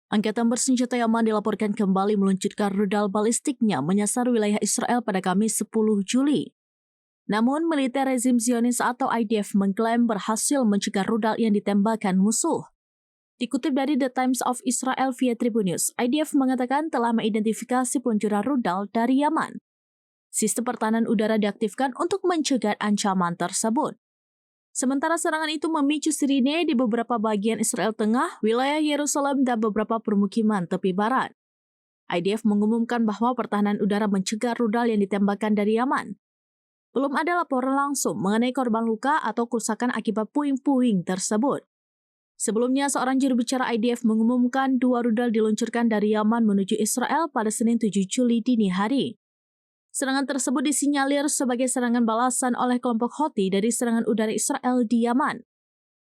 Angkatan bersenjata Yaman dilaporkan kembali meluncurkan rudal balistiknya menyasar wilayah Israel pada Kamis 10 Juli. Namun, militer rezim Zionis atau IDF mengklaim berhasil mencegah rudal yang ditembakkan musuh. Dikutip dari The Times of Israel via Tribun News, IDF mengatakan telah mengidentifikasi peluncuran rudal dari Yaman. Sistem pertahanan udara diaktifkan untuk mencegah ancaman tersebut. Sementara serangan itu memicu sirine di beberapa bagian Israel Tengah, wilayah Yerusalem, dan beberapa permukiman tepi barat. IDF mengumumkan bahwa pertahanan udara mencegah rudal yang ditembakkan dari Yaman. Belum ada laporan langsung mengenai korban luka atau kerusakan akibat puing-puing tersebut. Sebelumnya, seorang juru bicara IDF mengumumkan 2 rudal diluncurkan dari Yaman menuju Israel pada Senin 7 Juli dini hari. Serangan tersebut disinyalir sebagai serangan balasan oleh kelompok Houthi dari serangan udara Israel di Yaman.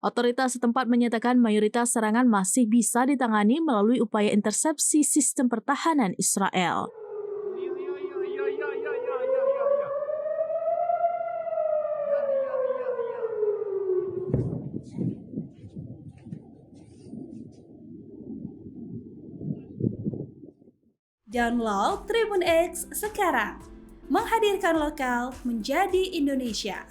Otoritas setempat menyatakan mayoritas serangan masih bisa ditangani melalui upaya intersepsi sistem pertahanan Israel. Download Tribun X sekarang, menghadirkan lokal menjadi Indonesia.